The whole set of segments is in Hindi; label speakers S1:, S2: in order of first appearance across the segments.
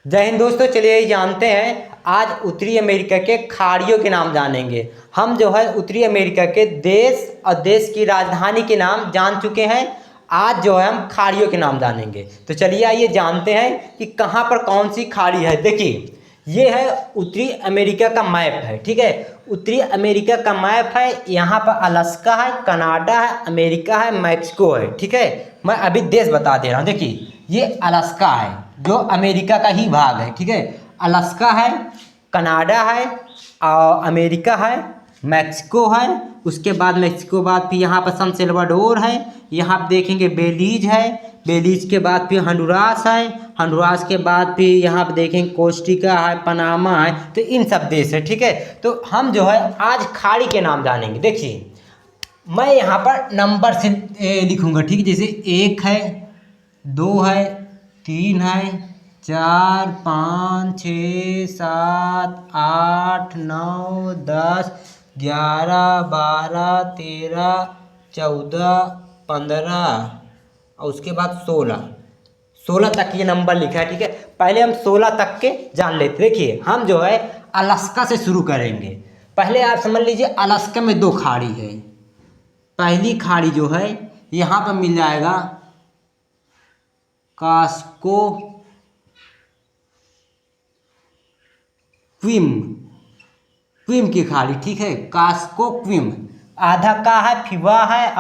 S1: जय हिंद दोस्तों, चलिए जानते हैं आज उत्तरी अमेरिका के खाड़ियों के नाम जानेंगे। हम जो है उत्तरी अमेरिका के देश और देश की राजधानी के नाम जान चुके हैं। आज जो है हम खाड़ियों के नाम जानेंगे। तो चलिए आइए जानते हैं कि कहाँ पर कौन सी खाड़ी है। देखिए, ये है उत्तरी अमेरिका का मैप है। ठीक है, उत्तरी अमेरिका का मैप है। यहाँ पर अलास्का है, कनाडा है, अमेरिका है, मैक्सिको है। ठीक है, मैं अभी देश बता दे रहा हूँ। देखिए, ये अलास्का है जो अमेरिका का ही भाग है। ठीक है, अलास्का है, कनाडा है, और अमेरिका है, मैक्सिको है। उसके बाद मैक्सिको बाद फिर यहाँ पर सन सेल्वाडोर है। यहाँ पर देखेंगे बेलीज है। बेलीज के बाद फिर हंडुरास है। हंडुरास के बाद फिर यहाँ पर देखेंगे कोस्टिका है, पनामा है। तो इन सब देश है। ठीक है, तो हम जो है आज खाड़ी के नाम जानेंगे। देखिए, मैं यहाँ पर नंबर से लिखूंगा। ठीक है, जैसे 1 है, 2 है, 3 है, 4, 5, 6, 7, 8, 9, 10, 11, 12, 13, 14, 15 और उसके बाद 16 तक ये नंबर लिखा है। ठीक है, पहले हम 16 तक के जान लेते। देखिए, हम जो है अलास्का से शुरू करेंगे। पहले आप समझ लीजिए, अलास्का में 2 खाड़ी है। पहली खाड़ी जो है यहाँ पर मिल जाएगा कास्को क्विम की खाड़ी। ठीक है, कास्को क्विम, आधा का है, फिवा है,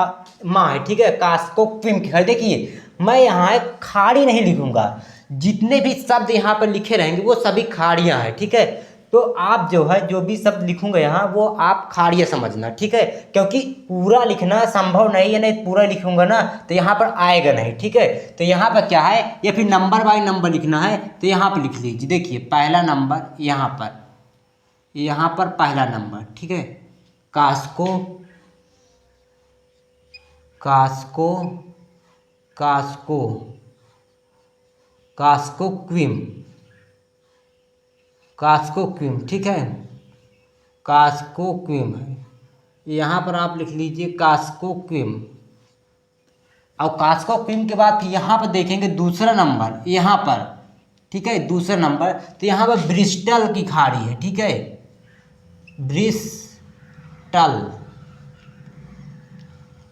S1: माँ है। ठीक है, कास्को क्विम की खाड़ी। देखिए, मैं यहाँ खाड़ी नहीं लिखूंगा, जितने भी शब्द यहाँ पर लिखे रहेंगे वो सभी खाड़ियाँ हैं। ठीक है, तो आप जो है जो भी शब्द लिखूंगा यहाँ वो आप खाड़ियाँ समझना। ठीक है, क्योंकि पूरा लिखना संभव नहीं है, नहीं पूरा लिखूंगा ना तो यहाँ पर आएगा नहीं। ठीक है, तो यहाँ पर क्या है, या फिर नंबर बाय नंबर लिखना है तो यहाँ पर लिख लीजिए। देखिए, पहला नंबर यहाँ पर पहला नंबर। ठीक है, कास्को कास्को कास्को कास्को क्विम। ठीक है, कास्को क्विम है। यहाँ पर आप लिख लीजिए कास्को क्विम। और कास्को क्विम के बाद यहाँ पर देखेंगे दूसरा नंबर यहाँ पर। ठीक है, दूसरा नंबर तो यहाँ पर ब्रिस्टल की खाड़ी है। ठीक है,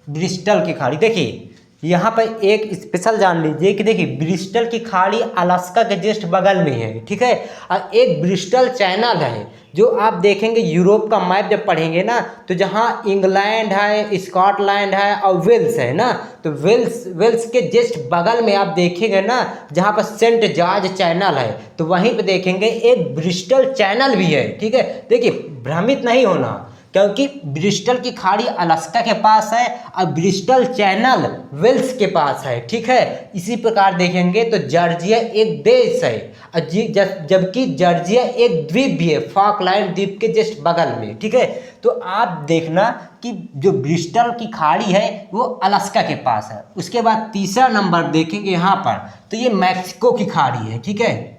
S1: ब्रिस्टल की खाड़ी। देखिए, यहाँ पर एक स्पेशल जान लीजिए कि देखिए, ब्रिस्टल की खाड़ी अलास्का के जस्ट बगल में है। ठीक है, और एक ब्रिस्टल चैनल है जो आप देखेंगे यूरोप का मैप जब पढ़ेंगे ना, तो जहाँ इंग्लैंड है, स्कॉटलैंड है और वेल्स है ना, तो वेल्स के जस्ट बगल में आप देखेंगे ना, जहाँ पर सेंट जॉर्ज चैनल है, तो वहीं पे देखेंगे एक ब्रिस्टल चैनल भी है। ठीक है, देखिए, भ्रमित नहीं होना, क्योंकि ब्रिस्टल की खाड़ी अलास्का के पास है और ब्रिस्टल चैनल वेल्स के पास है। ठीक है, इसी प्रकार देखेंगे तो जॉर्जिया एक देश है और जबकि जॉर्जिया एक द्वीप भी है, फॉकलैंड द्वीप के जस्ट बगल में। ठीक है, तो आप देखना कि जो ब्रिस्टल की खाड़ी है वो अलास्का के पास है। उसके बाद तीसरा नंबर देखेंगे यहाँ पर, तो ये मैक्सिको की खाड़ी है। ठीक है,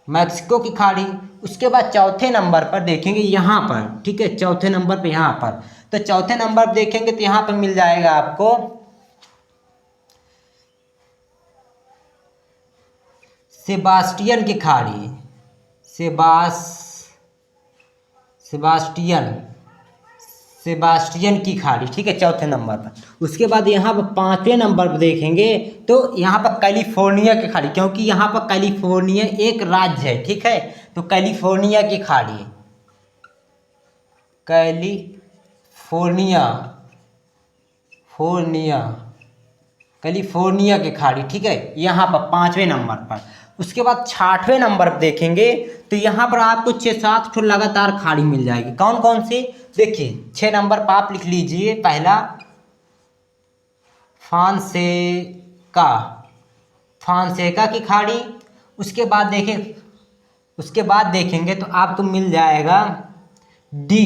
S1: मैक्सिको की खाड़ी। उसके बाद चौथे नंबर पर देखेंगे यहाँ पर। ठीक है, चौथे नंबर पे यहाँ पर, तो चौथे नंबर पर देखेंगे तो यहाँ पर मिल जाएगा आपको सेबास्टियन की खाड़ी। सेबास्टियन की खाड़ी। ठीक है, चौथे नंबर पर। उसके बाद यहाँ पर पांचवें नंबर पर देखेंगे तो यहाँ पर कैलिफोर्निया की खाड़ी, क्योंकि यहाँ पर कैलिफोर्निया एक राज्य है। ठीक है, तो कैलिफोर्निया की खाड़ी, कैलिफोर्निया की खाड़ी। ठीक है, यहाँ पर पांचवें नंबर पर। उसके बाद छठवें नंबर पर देखेंगे तो यहाँ पर आपको 6-7 ठो लगातार खाड़ी मिल जाएगी। कौन कौन सी, देखिए 6 नंबर पर आप लिख लीजिए। पहला फांसेका की खाड़ी। उसके बाद देखेंगे तो आपको मिल जाएगा डी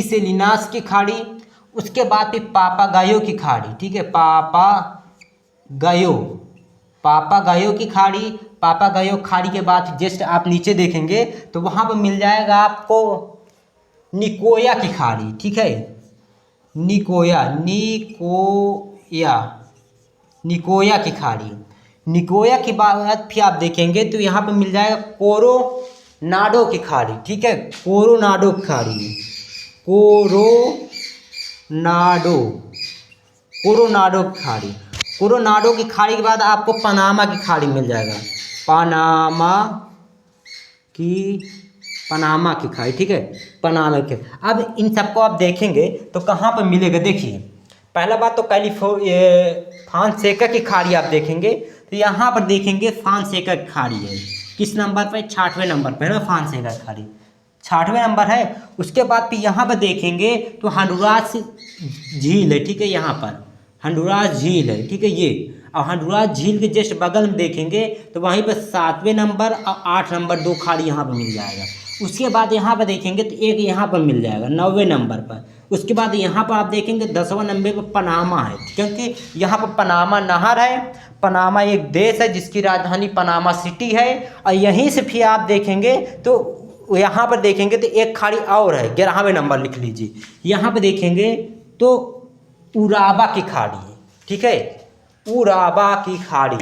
S1: सेलिनास की खाड़ी। उसके बाद फिर पापागायो की खाड़ी। ठीक है, पापागायो की खाड़ी। पापागायो खाड़ी के बाद जस्ट आप नीचे देखेंगे तो वहाँ पर मिल जाएगा आपको निकोया की खाड़ी, ठीक है, निकोया निकोया निकोया की खाड़ी। निकोया के बाद फिर आप देखेंगे तो यहाँ पर मिल जाएगा कोरोनाडो की खाड़ी, ठीक है, कोरोनाडो की खाड़ी, कोरोनाडो कोरोनाडो की खाड़ी। कोरोनाडो की खाड़ी के बाद आपको पनामा की खाड़ी मिल जाएगा, पनामा की पनामा की खाड़ी, ठीक है, पनामा की। अब इन सबको आप देखेंगे तो कहाँ पर मिलेगा, देखिए पहला बात तो फॉन्सेका की खाड़ी आप देखेंगे तो यहाँ पर देखेंगे फॉन्सेका की खाड़ी है, किस नंबर पर, 66वें नंबर पर है ना, फॉन्सेका की खाड़ी 66वें नंबर है। उसके बाद फिर यहाँ पर देखेंगे तो हंडुरास झील है, ठीक है, यहाँ पर हंडुरास झील है, ठीक है, ये। और हंडुरास झील के जस्ट बगल में देखेंगे तो वहीं पर 7वें नंबर और 8 नंबर 2 खाड़ी यहाँ पर मिल जाएगा। उसके बाद यहाँ पर देखेंगे तो एक यहाँ पर मिल जाएगा 9वें नंबर पर। उसके बाद यहाँ पर आप देखेंगे 10वां नंबर पर पनामा है, क्योंकि यहाँ पर पनामा नहर है। पनामा एक देश है जिसकी राजधानी पनामा सिटी है। और यहीं से फिर आप देखेंगे तो यहाँ पर देखेंगे तो एक खाड़ी और है, 11वें नंबर लिख लीजिए। यहाँ पर देखेंगे तो उराबा की खाड़ी है, ठीक है, उराबा की खाड़ी।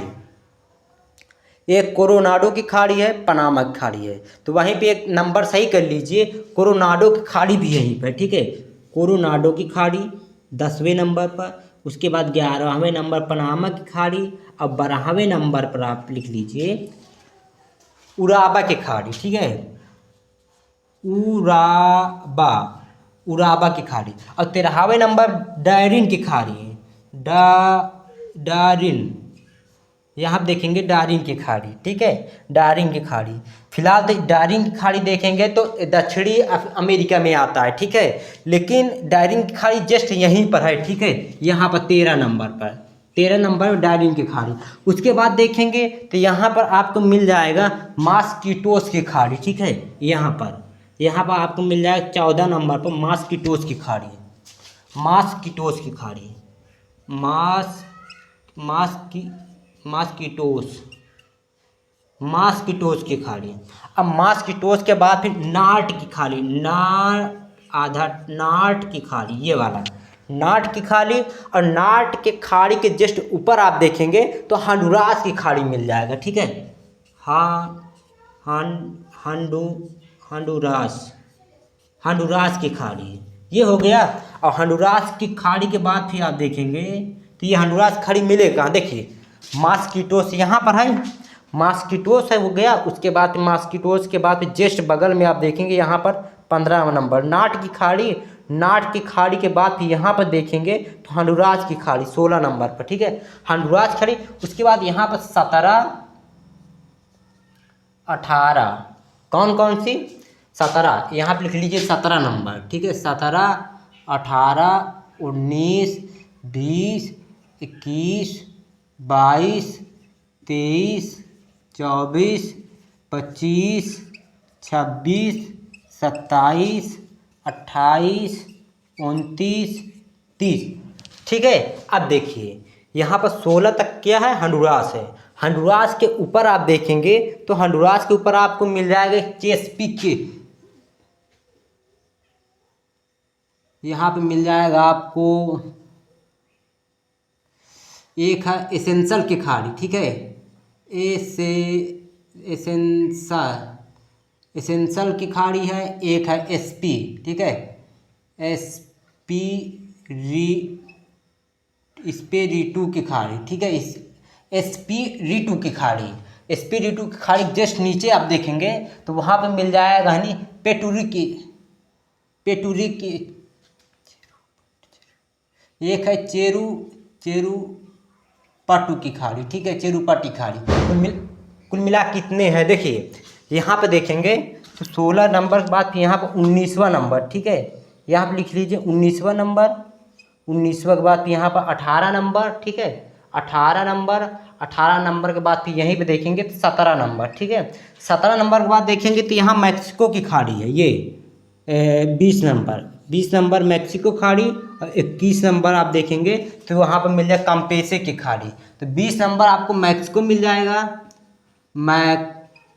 S1: एक कोरोनाडो की खाड़ी है, पनामा की खाड़ी है, तो वहीं पे एक नंबर सही कर लीजिए, कोरोनाडो की खाड़ी भी यहीं पर, ठीक है, कोरोनाडो की खाड़ी 10वें नंबर पर। उसके बाद 11वें नंबर पनामा की खाड़ी। अब 12वें नंबर पर आप लिख लीजिए उराबा की खाड़ी, ठीक है, उराबा उराबा की खाड़ी। और 13वें नंबर डारिन की खाड़ी है, डारिन, यहाँ देखेंगे डारिन की खाड़ी, ठीक है, डारिन की खाड़ी। फिलहाल तो डारिन की खाड़ी देखेंगे तो दक्षिणी अमेरिका में आता है, ठीक है, लेकिन डारिन की खाड़ी जस्ट यहीं पर है, ठीक है, यहाँ पर 13 नंबर पर, 13 नंबर डारिन की खाड़ी। उसके बाद देखेंगे तो यहाँ पर आपको मिल जाएगा मॉस्किटोस की खाड़ी, ठीक है, यहाँ पर आपको मिल जाएगा 14 नंबर पर मॉस्किटोस की खाड़ी, मॉस्किटोस की खाड़ी, मॉस्किटोस की खाड़ी। अब मॉस्किटोस के बाद फिर नार्ट की खाड़ी, नार्ट की खाड़ी, ये वाला नार्ट की खाड़ी। और नार्ट के खाड़ी के जस्ट ऊपर आप देखेंगे तो हंडुरास की खाड़ी मिल जाएगा, ठीक है, हंडुरास की खाड़ी, ये हो गया। और हंडुरास की खाड़ी के बाद फिर आप देखेंगे तो ये हंडुरास खाड़ी मिलेगा, देखिए मॉस्किटोस यहाँ पर है, मॉस्किटोस है हो गया। उसके बाद मॉस्किटोस के बाद जस्ट बगल में आप देखेंगे यहाँ पर 15वां नंबर नाट की खाड़ी। नाट की खाड़ी के बाद फिर यहाँ पर देखेंगे तो हंडुरास की खाड़ी 16 नंबर पर, ठीक है, हंडुरास खाड़ी। उसके बाद यहाँ पर 17, 18, कौन कौन सी, 17 यहाँ पर लिख लीजिए 17 नंबर, ठीक है, 17, 18, 19, 20, 21, 22, 23, 24, 25, 26, 27, 28, 29, 30, ठीक है। अब देखिए यहाँ पर 16 तक क्या है, हंडुरास है। हंडुरास के ऊपर आप देखेंगे तो हंडुरास के ऊपर आपको मिल जाएगा चेसपिक, यहाँ पे मिल जाएगा आपको एक है एसेंसल की खाड़ी, ठीक है, एसेंसल की खाड़ी है। एक है एसपी, ठीक है, एसपी रिटू की खाड़ी, ठीक है, एसपी रिटू की खाड़ी। एसपी रिटू की खाड़ी जस्ट नीचे आप देखेंगे तो वहाँ पे मिल जाएगा नहीं पेटूरी की। एक है चेरू पाटू की खाड़ी, ठीक है, चेरूपाटी खाड़ी। कुल मिला कितने हैं देखिए, यहाँ पे देखेंगे तो 16 नंबर के बाद यहाँ पर 19वां नंबर, ठीक है, यहाँ पर लिख लीजिए 19वां नंबर। 19वां के बाद यहाँ पर 18 नंबर, ठीक है, 18 नंबर के बाद फिर यहीं पे देखेंगे तो 17 नंबर, ठीक है। 17 नंबर के बाद देखेंगे तो यहाँ मैक्सिको की खाड़ी है, ये 20 नंबर मैक्सिको खाड़ी। और 21 नंबर आप देखेंगे तो वहाँ पर मिल जाएगा काम्पेसे की खाड़ी। तो 20 नंबर आपको मैक्सिको मिल जाएगा, मैक्सिको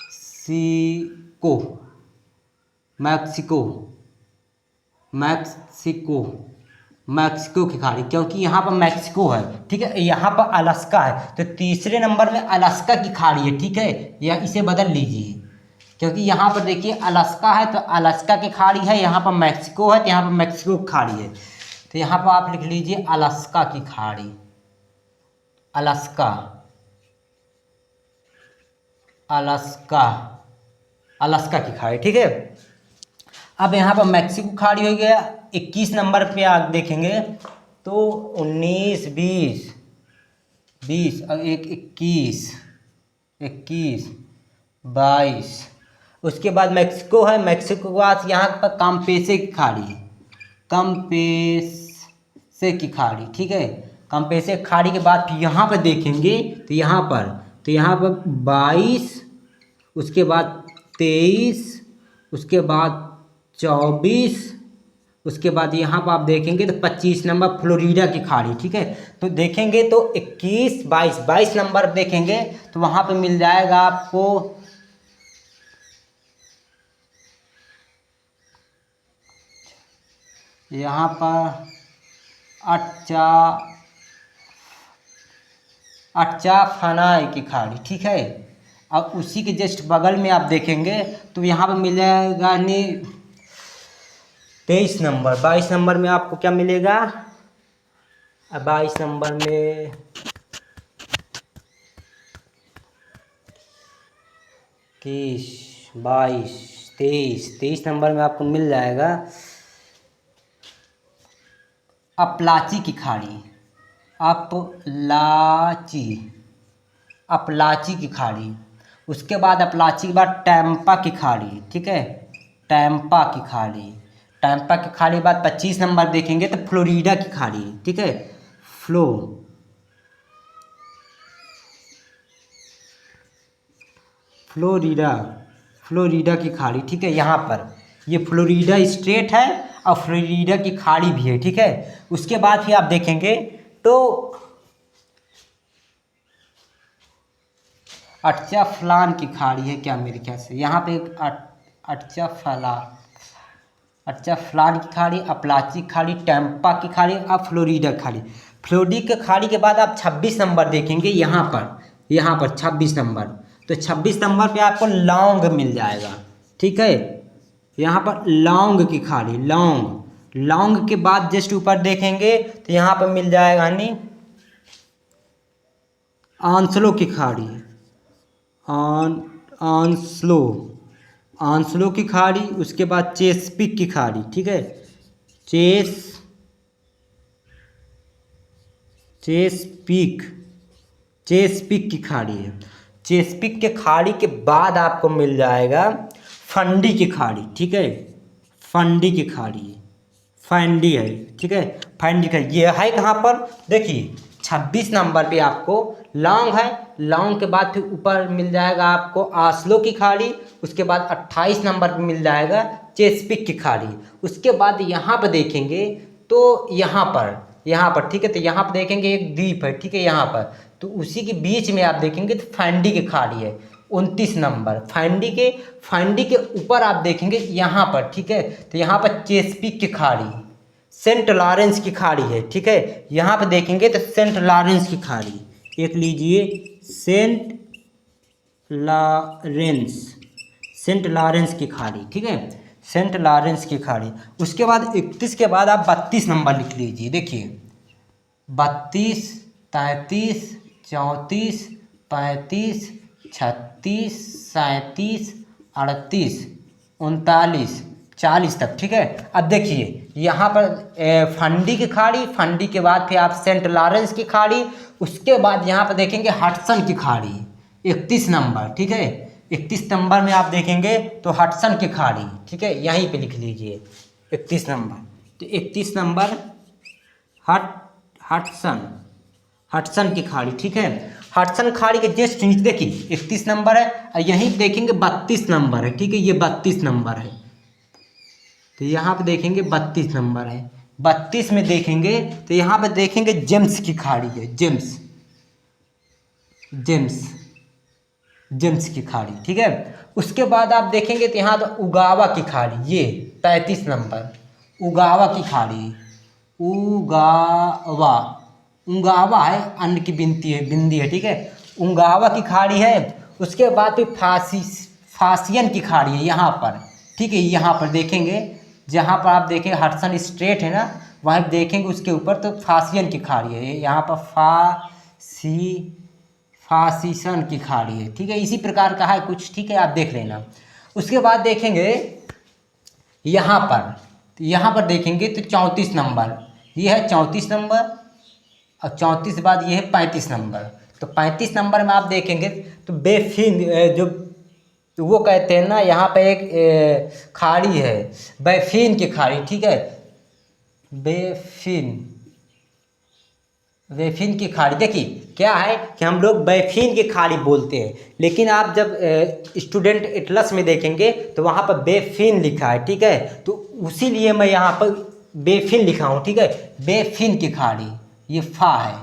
S1: मैक्सिको, मैक्सिको की खाड़ी, क्योंकि यहाँ पर मैक्सिको है, ठीक है, यहाँ पर अलास्का है, तो तीसरे नंबर में अलास्का की खाड़ी है, ठीक है, या इसे बदल लीजिए, क्योंकि यहाँ पर देखिए अलास्का है तो अलास्का की खाड़ी है, यहाँ पर मैक्सिको है तो यहाँ पर मैक्सिको की खाड़ी है, तो यहाँ पर आप लिख लीजिए अलास्का की खाड़ी, अलास्का, अलास्का, अलास्का की खाड़ी, ठीक है। अब यहाँ पर मैक्सिको खाड़ी हो गया। 21 नंबर पे आप देखेंगे तो 19, 20, 20 और एक 21, 21, 22, उसके बाद मैक्सिको है, मैक्सिको के बाद यहाँ पर काम्पेसे की खाड़ी है, काम्पेसे की खाड़ी, ठीक है, काम्पेसे की खाड़ी के बाद फिर यहाँ पर देखेंगे तो यहाँ पर 22, उसके बाद 23, उसके बाद 24, उसके बाद यहाँ पर आप देखेंगे तो 25 नंबर फ्लोरिडा की खाड़ी, ठीक है। तो देखेंगे तो 21, 22, 22 नंबर देखेंगे तो वहाँ पे मिल जाएगा आपको यहाँ पर अट्टाफानाई की खाड़ी, ठीक है। अब उसी के जस्ट बगल में आप देखेंगे तो यहाँ पर मिल जाएगा नहीं 23 नंबर, 22 नंबर में आपको क्या मिलेगा, 22 नंबर में 21, 22, 23 नंबर में आपको मिल जाएगा अपलाची की खाड़ी, अपलाची की खाड़ी, उसके बाद अपलाची के बाद टैम्पा की खाड़ी, ठीक है, टैम्पा की खाड़ी, टैम्पा की खाड़ी के बाद 25 नंबर देखेंगे तो फ्लोरिडा की खाड़ी, ठीक है, फ्लोरिडा की खाड़ी, ठीक है। यहाँ पर ये फ्लोरिडा स्टेट है और फ्लोरिडा की खाड़ी भी है, ठीक है। उसके बाद फिर आप देखेंगे तो अट्टाफलान की खाड़ी है क्या मेरे ख्याल से, यहाँ पे एक अट्टाफलान की खाड़ी, अपलाची की खाड़ी, टैम्पा की खाड़ी और फ्लोरिडा खाड़ी। फ्लोरिडा की खाड़ी के बाद आप 26 नंबर देखेंगे यहाँ पर 26 नंबर, तो 26 नंबर पे आपको लौंग मिल जाएगा, ठीक है। यहाँ पर लौंग की खाड़ी, लौंग के बाद जस्ट ऊपर देखेंगे तो यहाँ पर मिल जाएगा नहीं आंसलो की खाड़ी, आंसलो की खाड़ी, उसके बाद चेसपिक की खाड़ी, ठीक है, चेसपिक की खाड़ी है। चेसपिक के खाड़ी के बाद आपको मिल जाएगा फंडी की खाड़ी, ठीक है, फंडी की खाड़ी, फंडी है, ठीक है, फंडी का ये है कहाँ पर देखिए 26 नंबर पे आपको लौंग है, लौंग के बाद फिर ऊपर मिल जाएगा आपको आस्लो की खाड़ी, उसके बाद 28 नंबर पे मिल जाएगा चेसपिक की खाड़ी। उसके बाद यहाँ पर देखेंगे तो यहाँ पर ठीक है, तो यहाँ पर देखेंगे एक द्वीप है, ठीक है, यहाँ पर तो उसी के बीच में आप देखेंगे तो फंडी की खाड़ी है 29 नंबर, फंडी के ऊपर आप देखेंगे यहाँ पर, ठीक है, तो यहाँ पर चेसपिक की खाड़ी, सेंट लॉरेंस की खाड़ी है, ठीक है, यहाँ पे देखेंगे तो सेंट लॉरेंस की खाड़ी, एक लीजिए सेंट लॉरेंस की खाड़ी, ठीक है, सेंट लॉरेंस की खाड़ी। उसके बाद 31 के बाद आप 32 नंबर लिख लीजिए, देखिए 32, 33, 34, 35, 36, 37, 38, 39, 40 तक, ठीक है। अब देखिए यहाँ पर फंडी की खाड़ी, फंडी के बाद फिर आप सेंट लॉरेंस की खाड़ी, उसके बाद यहाँ पर देखेंगे हडसन की खाड़ी 31 नंबर, ठीक है, 31 नंबर में आप देखेंगे तो हडसन की खाड़ी, ठीक है, यहीं पे लिख लीजिए 31 नंबर, तो 31 नंबर हडसन की खाड़ी, ठीक है। हडसन खाड़ी के जस्ट नीचे देखिए 31 नंबर है और यहीं देखेंगे 32 नंबर है, ठीक है, ये 32 नंबर है, तो यहाँ पे देखेंगे 32 नंबर है। 32 में देखेंगे तो यहाँ पे देखेंगे जेम्स की खाड़ी है, जेम्स की खाड़ी, ठीक है। उसके बाद आप देखेंगे तो यहाँ तो उगावा की खाड़ी, ये 33 नंबर उगावा की खाड़ी, उगावा, उंगावा है, अन्न की बिंदी है, ठीक है, उंगावा की खाड़ी है। उसके बाद फिर फासियन की खाड़ी है यहाँ पर, ठीक है, यहाँ पर देखेंगे, जहाँ पर आप देखें हडसन स्ट्रेट है ना, वहाँ देखेंगे उसके ऊपर तो फासियन की खाड़ी है, यहाँ पर फासिसन की खाड़ी है, ठीक है, इसी प्रकार का है कुछ, ठीक है, आप देख लेना। उसके बाद देखेंगे यहाँ पर देखेंगे तो 34 नंबर, ये है 34 नंबर, और 34 के बाद ये है 35 नंबर। तो 35 नंबर में आप देखेंगे तो बेफिन, जो तो वो कहते हैं ना, यहाँ पे एक खाड़ी है बेफिन की खाड़ी, ठीक है, बेफिन की खाड़ी। देखिए क्या है कि हम लोग बेफिन की खाड़ी बोलते हैं, लेकिन आप जब स्टूडेंट एटलस में देखेंगे तो वहाँ पर बेफिन लिखा है, ठीक है, तो उसीलिए मैं यहाँ पर बेफिन लिखा हूँ, ठीक है, बेफिन की खाड़ी, ये फा है,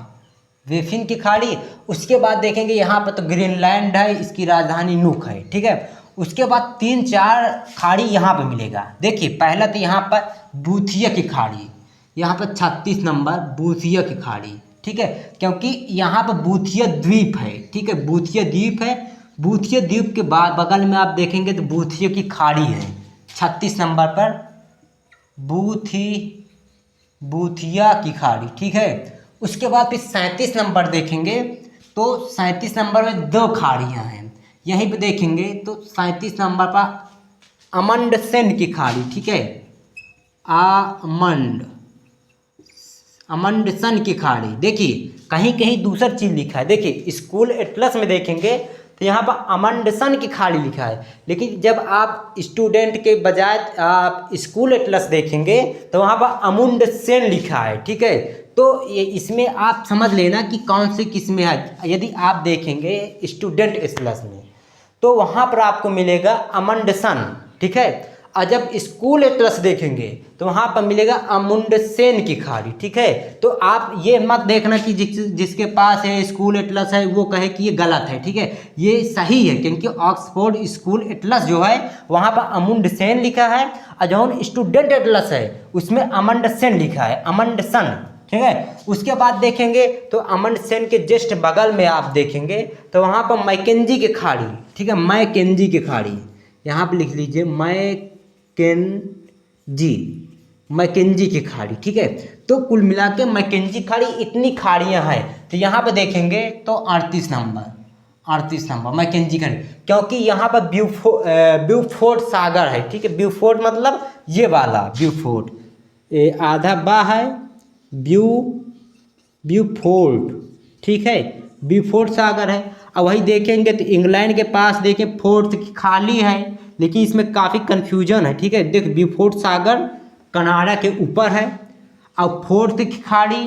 S1: बेफिन की खाड़ी। उसके बाद देखेंगे यहाँ पर तो ग्रीनलैंड है, इसकी राजधानी नुक है, ठीक है। उसके बाद 3-4 खाड़ी यहाँ पर मिलेगा। देखिए पहला तो यहाँ पर बूथिया की खाड़ी, यहाँ पर 36 नंबर बूथिया की खाड़ी, ठीक है, क्योंकि यहाँ पर बूथिया द्वीप है, ठीक है, बूथिया द्वीप है। बूथिया द्वीप के बाद बगल में आप देखेंगे तो बूथिया की खाड़ी है 36 नंबर पर, बूथिया की खाड़ी, ठीक है। उसके बाद फिर 37 नंबर देखेंगे तो 37 नंबर में 2 खाड़ियाँ हैं, यहीं पे देखेंगे तो 37 नंबर पर अमंडसेन की खाड़ी, ठीक है, अमंडसन की खाड़ी। देखिए कहीं कहीं दूसरा चीज़ लिखा है, देखिए स्कूल एटलस में देखेंगे तो यहाँ पर अमंडसन की खाड़ी लिखा है, लेकिन जब आप स्टूडेंट के बजाय आप स्कूल एटलस देखेंगे तो वहाँ पर अमुंडसेन लिखा है, ठीक है। तो ये इसमें आप समझ लेना कि कौन से किस में है। यदि आप देखेंगे स्टूडेंट एटलस में तो वहाँ पर आपको मिलेगा अमंडसन, ठीक है, और जब स्कूल एटलस देखेंगे तो वहाँ पर मिलेगा अमुंडसेन की खाड़ी, ठीक है। तो आप ये मत देखना कि जिसके पास है स्कूल एटलस है वो कहे कि ये गलत है, ठीक है, ये सही है, क्योंकि ऑक्सफोर्ड स्कूल एटलस जो है वहाँ पर अमुंडसेन लिखा है, और जो स्टूडेंट एटलस है उसमें अमंडसेन लिखा है, अमंडसन, ठीक है। उसके बाद देखेंगे तो अमंडसेन के जस्ट बगल में आप देखेंगे तो वहाँ पर मैकेंजी की खाड़ी, ठीक है, मैकेंजी की खाड़ी, यहाँ पर लिख लीजिए मैकेंजी की खाड़ी, ठीक है। तो कुल मिला के मैकेंजी खाड़ी इतनी खाड़ियाँ हैं, तो यहाँ पर देखेंगे तो 38 नंबर मैकेंजी खाड़ी, क्योंकि यहाँ पर ब्यूफोर्ट सागर है, ठीक है, ब्यूफोर्ट मतलब ये वाला ब्यूफोर्ट, आधा बा है ब्यूफोर्ट, ठीक है, ब्यूफोर्ट सागर है। और वही देखेंगे तो इंग्लैंड के पास देखें फोर्ट की खाली है, लेकिन इसमें काफ़ी कन्फ्यूजन है, ठीक है। देख ब्यूफोर्ट सागर कनाडा के ऊपर है, और फोर्थ की खाड़ी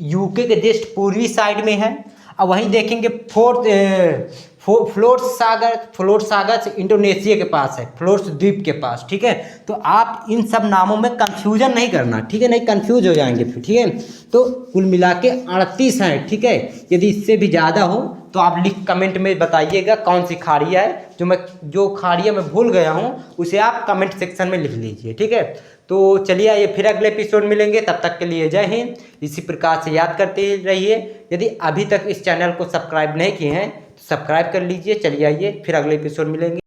S1: यूके के जस्ट पूर्वी साइड में है। और वहीं देखेंगे फ्लोट्स सागर से इंडोनेशिया के पास है, फ्लोट्स द्वीप के पास, ठीक है। तो आप इन सब नामों में कंफ्यूजन नहीं करना, ठीक है, नहीं कंफ्यूज हो जाएंगे फिर, ठीक है। तो कुल मिला के 38 हैं, ठीक है। यदि इससे भी ज़्यादा हो तो आप कमेंट में बताइएगा कौन सी खाड़िया है, जो खाड़िया मैं भूल गया हूँ उसे आप कमेंट सेक्शन में लिख लीजिए, ठीक है। तो चलिए आइए फिर अगले एपिसोड मिलेंगे, तब तक के लिए जय हिंद। इसी प्रकार से याद करते रहिए। यदि अभी तक इस चैनल को सब्सक्राइब नहीं किए हैं तो सब्सक्राइब कर लीजिए। चलिए आइए फिर अगले एपिसोड मिलेंगे।